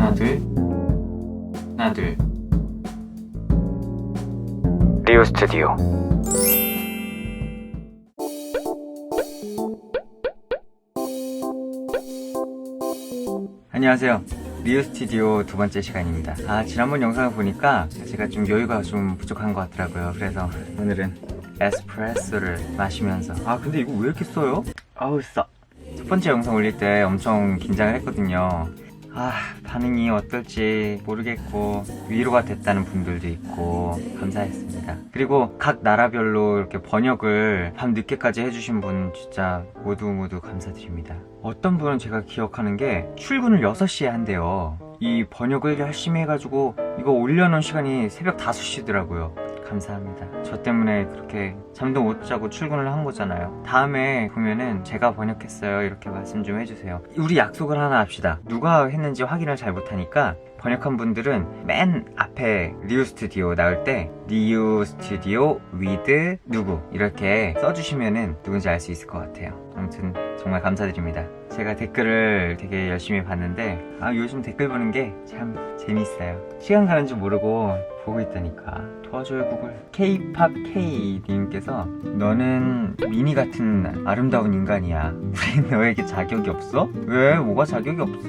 하나 둘 하나 둘 리오 스튜디오. 안녕하세요. 리오 스튜디오 두 번째 시간입니다. 지난번 영상을 보니까 제가 좀 여유가 좀 부족한 것 같더라고요. 그래서 오늘은 에스프레소를 마시면서 근데 이거 왜 이렇게 써요? 아우 싸. 첫 번째 영상 올릴 때 엄청 긴장을 했거든요. 반응이 어떨지 모르겠고 위로가 됐다는 분들도 있고 감사했습니다. 그리고 각 나라별로 이렇게 번역을 밤 늦게까지 해주신 분 진짜 모두 감사드립니다. 어떤 분은 제가 기억하는 게 출근을 6시에 한대요. 이 번역을 열심히 해가지고 이거 올려놓은 시간이 새벽 5시더라고요. 감사합니다. 저 때문에 그렇게 잠도 못 자고 출근을 한 거잖아요. 다음에 보면은 제가 번역했어요 이렇게 말씀 좀 해주세요. 우리 약속을 하나 합시다. 누가 했는지 확인을 잘 못하니까 번역한 분들은 맨 앞에 리오 스튜디오 나올 때 리오 스튜디오 with 누구 이렇게 써주시면은 누군지 알 수 있을 것 같아요. 아무튼 정말 감사드립니다. 제가 댓글을 되게 열심히 봤는데 요즘 댓글 보는 게 참 재밌어요. 시간 가는 줄 모르고 보고 있다니까. 도와줘요 구글. kpopk님께서 너는 미니 같은 아름다운 인간이야. 우린 너에게 자격이 없어? 왜? 뭐가 자격이 없어?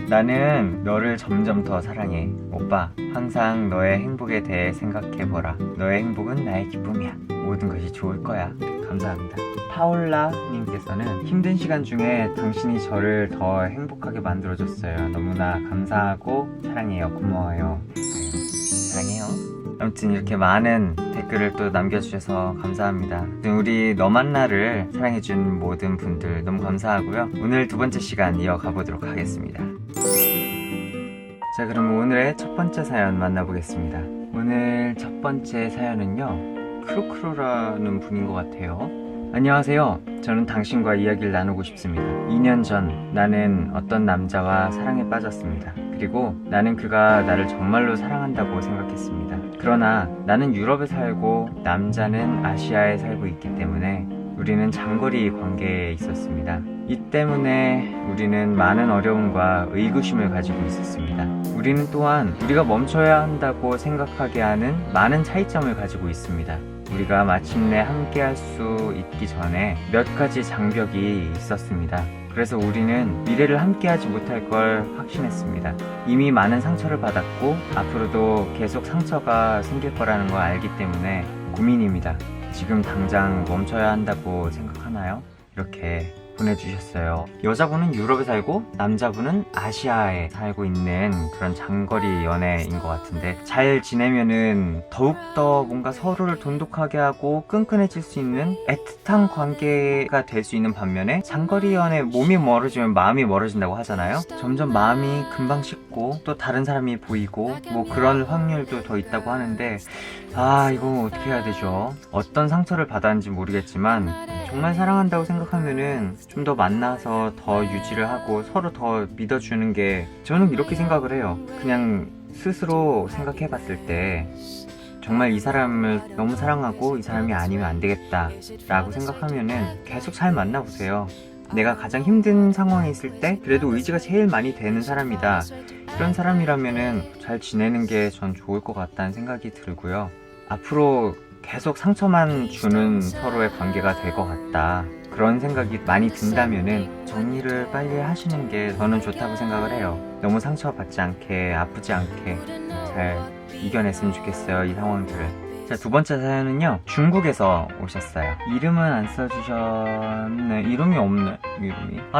나는 너를 점점 더 사랑해. 오빠, 항상 너의 행복에 대해 생각해보라. 너의 행복은 나의 기쁨이야. 모든 것이 좋을 거야. 감사합니다. 파울라님께서는 힘든 시간 중에 당신이 저를 더 행복하게 만들어줬어요. 너무나 감사하고 사랑해요. 고마워요. 사랑해요. 아무튼 이렇게 많은 댓글을 또 남겨주셔서 감사합니다. 우리 너 만나를 사랑해준 모든 분들 너무 감사하고요. 오늘 두 번째 시간 이어가 보도록 하겠습니다. 자, 그럼 오늘의 첫 번째 사연 만나보겠습니다. 오늘 첫 번째 사연은요, 크로크로라는 분인 것 같아요. 안녕하세요. 저는 당신과 이야기를 나누고 싶습니다. 2년 전 나는 어떤 남자와 사랑에 빠졌습니다. 그리고 나는 그가 나를 정말로 사랑한다고 생각했습니다. 그러나 나는 유럽에 살고 남자는 아시아에 살고 있기 때문에 우리는 장거리 관계에 있었습니다. 이 때문에 우리는 많은 어려움과 의구심을 가지고 있었습니다. 우리는 또한 우리가 멈춰야 한다고 생각하게 하는 많은 차이점을 가지고 있습니다. 우리가 마침내 함께 할 수 있기 전에 몇 가지 장벽이 있었습니다. 그래서 우리는 미래를 함께 하지 못할 걸 확신했습니다. 이미 많은 상처를 받았고 앞으로도 계속 상처가 생길 거라는 걸 알기 때문에 고민입니다. 지금 당장 멈춰야 한다고 생각하나요? 이렇게 보내주셨어요. 여자분은 유럽에 살고 남자분은 아시아에 살고 있는 그런 장거리 연애인 것 같은데 잘 지내면은 더욱더 뭔가 서로를 돈독하게 하고 끈끈해질 수 있는 애틋한 관계가 될 수 있는 반면에 장거리 연애 몸이 멀어지면 마음이 멀어진다고 하잖아요. 점점 마음이 금방 식고 또 다른 사람이 보이고 뭐 그런 확률도 더 있다고 하는데 이거 어떻게 해야 되죠? 어떤 상처를 받았는지 모르겠지만 정말 사랑한다고 생각하면은 좀 더 만나서 더 유지를 하고 서로 더 믿어주는 게 저는 이렇게 생각을 해요. 그냥 스스로 생각해 봤을 때 정말 이 사람을 너무 사랑하고 이 사람이 아니면 안 되겠다 라고 생각하면은 계속 잘 만나보세요. 내가 가장 힘든 상황에 있을 때 그래도 의지가 제일 많이 되는 사람이다, 이런 사람이라면은 잘 지내는 게 전 좋을 것 같다는 생각이 들고요. 앞으로 계속 상처만 주는 서로의 관계가 될 것 같다, 그런 생각이 많이 든다면은 정리를 빨리 하시는 게 저는 좋다고 생각을 해요. 너무 상처받지 않게 아프지 않게 잘 이겨냈으면 좋겠어요, 이 상황들을. 자, 두 번째 사연은요, 중국에서 오셨어요. 이름은 안 써주셨네. 이름이 없네.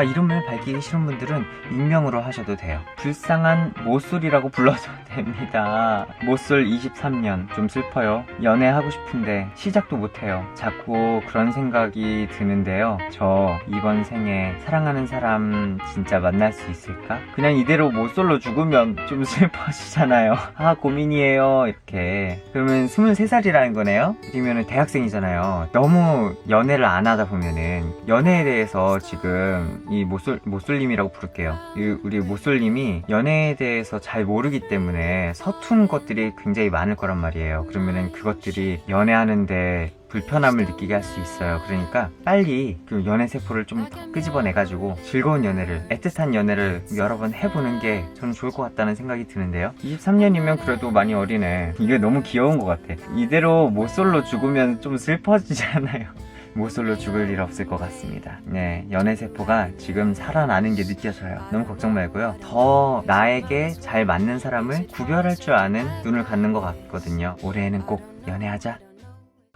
이름을 밝히기 싫은 분들은 익명으로 하셔도 돼요. 불쌍한 모쏠이라고 불러도 됩니다. 모쏠 23년. 좀 슬퍼요. 연애하고 싶은데 시작도 못해요. 자꾸 그런 생각이 드는데요. 저 이번 생에 사랑하는 사람 진짜 만날 수 있을까? 그냥 이대로 모쏠로 죽으면 좀 슬퍼지잖아요. 고민이에요. 이렇게. 그러면 23살이라는 거네요? 아니면 대학생이잖아요. 너무 연애를 안 하다 보면은 연애에 대해서 지금 지금 이 모쏠님이라고 부를게요. 우리 모쏠님이 연애에 대해서 잘 모르기 때문에 서툰 것들이 굉장히 많을 거란 말이에요. 그러면은 그것들이 연애하는데 불편함을 느끼게 할 수 있어요. 그러니까 빨리 그 연애 세포를 좀 더 끄집어내가지고 즐거운 연애를, 애틋한 연애를 여러 번 해보는 게 저는 좋을 것 같다는 생각이 드는데요. 23년이면 그래도 많이 어리네. 이게 너무 귀여운 것 같아. 이대로 모쏠로 죽으면 좀 슬퍼지잖아요. 모쏠로 죽을 일 없을 것 같습니다. 네, 연애세포가 지금 살아나는 게 느껴져요. 너무 걱정 말고요. 더 나에게 잘 맞는 사람을 구별할 줄 아는 눈을 갖는 것 같거든요. 올해에는 꼭 연애하자.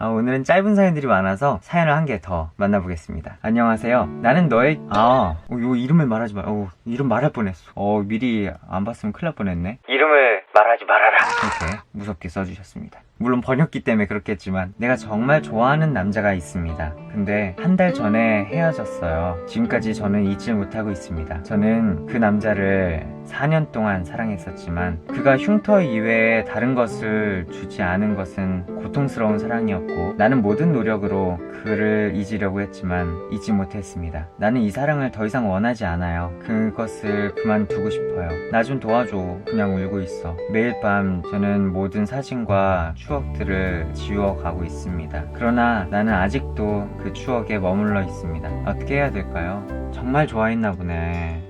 오늘은 짧은 사연들이 많아서 사연을 한 개 더 만나보겠습니다. 안녕하세요. 나는 너의 요 이름을 말하지 마. 이름 말할 뻔했어. 미리 안 봤으면 큰일 날 뻔했네. 이름을 말하지 말아라. 이렇게 무섭게 써주셨습니다. 물론 번역기 때문에 그렇겠지만 내가 정말 좋아하는 남자가 있습니다. 근데 한 달 전에 헤어졌어요. 지금까지 저는 잊지 못하고 있습니다. 저는 그 남자를 4년 동안 사랑했었지만 그가 흉터 이외에 다른 것을 주지 않은 것은 고통스러운 사랑이었고 나는 모든 노력으로 그를 잊으려고 했지만 잊지 못했습니다. 나는 이 사랑을 더 이상 원하지 않아요. 그것을 그만두고 싶어요. 나 좀 도와줘. 그냥 울고 있어. 매일 밤 저는 모든 사진과 추억들을 지워가고 있습니다. 그러나 나는 아직도 그 추억에 머물러 있습니다. 어떻게 해야 될까요? 정말 좋아했나 보네.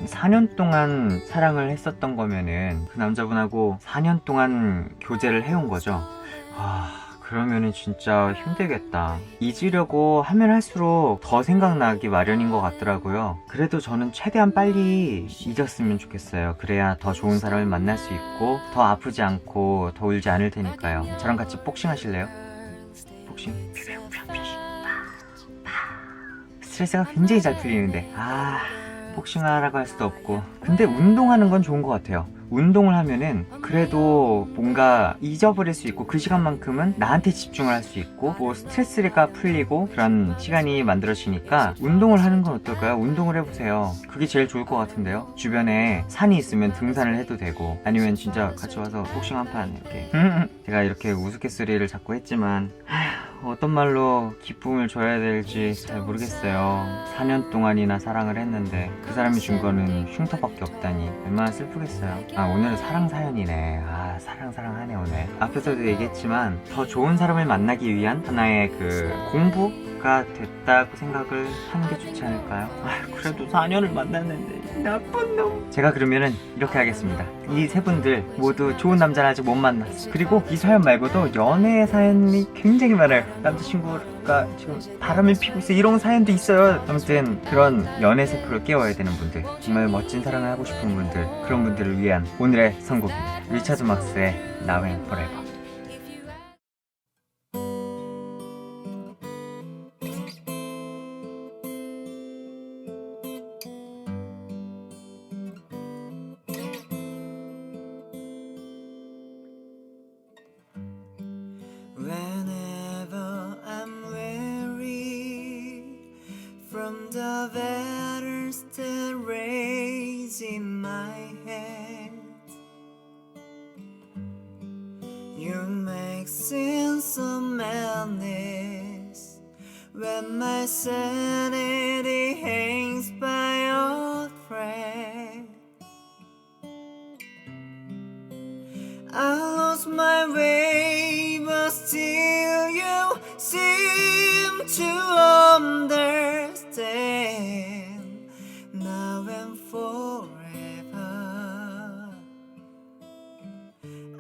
4년 동안 사랑을 했었던 거면은 그 남자분하고 4년 동안 교제를 해온 거죠. 그러면은 진짜 힘들겠다. 잊으려고 하면 할수록 더 생각나기 마련인 것 같더라고요. 그래도 저는 최대한 빨리 잊었으면 좋겠어요. 그래야 더 좋은 사람을 만날 수 있고 더 아프지 않고 더 울지 않을 테니까요. 저랑 같이 복싱 하실래요? 복싱? 스트레스가 굉장히 잘 풀리는데 복싱하라고 할 수도 없고. 근데 운동하는 건 좋은 것 같아요. 운동을 하면은 그래도 뭔가 잊어버릴 수 있고 그 시간만큼은 나한테 집중을 할 수 있고 뭐 스트레스가 풀리고 그런 시간이 만들어지니까 운동을 하는 건 어떨까요? 운동을 해보세요. 그게 제일 좋을 것 같은데요. 주변에 산이 있으면 등산을 해도 되고 아니면 진짜 같이 와서 복싱 한 판 이렇게 제가 이렇게 우스갯소리를 자꾸 했지만 어떤 말로 기쁨을 줘야 될지 잘 모르겠어요. 4년 동안이나 사랑을 했는데 그 사람이 준 거는 흉터밖에 없다니 얼마나 슬프겠어요. 오늘은 사랑 사연이네. 사랑하네 오늘. 앞에서도 얘기했지만 더 좋은 사람을 만나기 위한 하나의 그 공부가 됐다고 생각을 하는 게 좋지 않을까요? 그래도 4년을 만났는데 나쁜 놈. 제가 그러면은 이렇게 하겠습니다. 이 세 분들 모두 좋은 남자를 아직 못 만났어. 그리고 이 사연 말고도 연애 사연이 굉장히 많아요. 남자친구가 지금 바람을 피고 있어 이런 사연도 있어요. 아무튼 그런 연애 세포를 깨워야 되는 분들, 정말 멋진 사랑을 하고 싶은 분들, 그런 분들을 위한 오늘의 선곡입니다. 리차드 막스의 Now and Forever. Whenever I'm weary from the battle still raising my head, you make sense of madness when my sanity hangs by a thread. I lost my way, but still you seem to understand. Now and forever,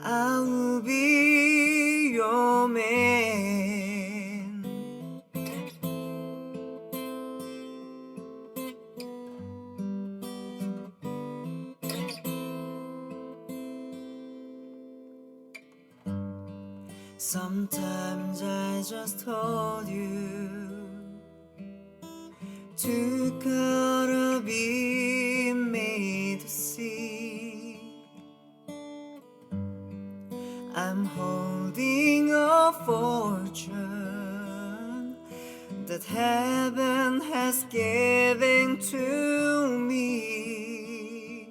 I will be your man. Sometimes I just hold you too gotta be made to see. I'm holding a fortune that heaven has given to me.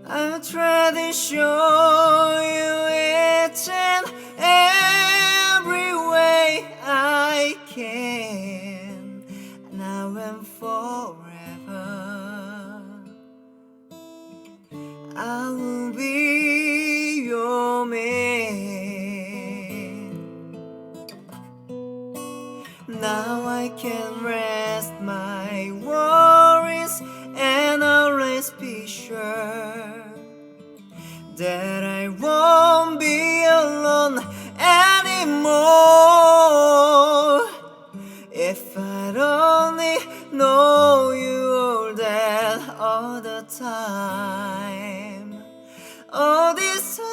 I'll try to show you each and every way I can now and forever. I will be your man. Now I can rest my worries, and I'll rest be sure that I won't be alone anymore. If I'd only know you all that all the time, all this time.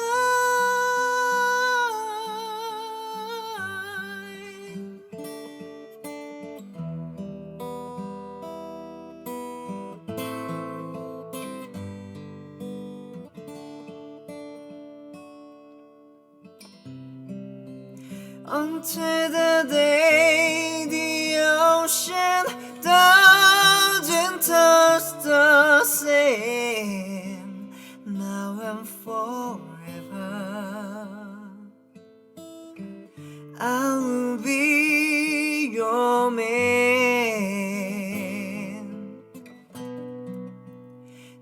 Until the day the ocean doesn't touch the sand, now and forever, I will be your man.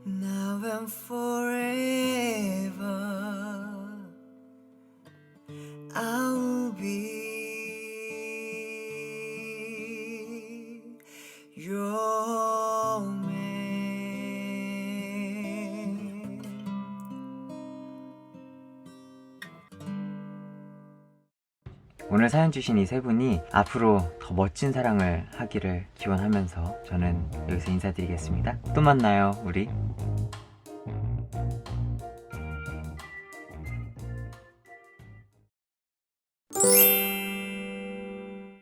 Now and forever, I'll be your man. 오늘 사연 주신 이 세 분이 앞으로 더 멋진 사랑을 하기를 기원하면서 저는 여기서 인사드리겠습니다. 또 만나요, 우리.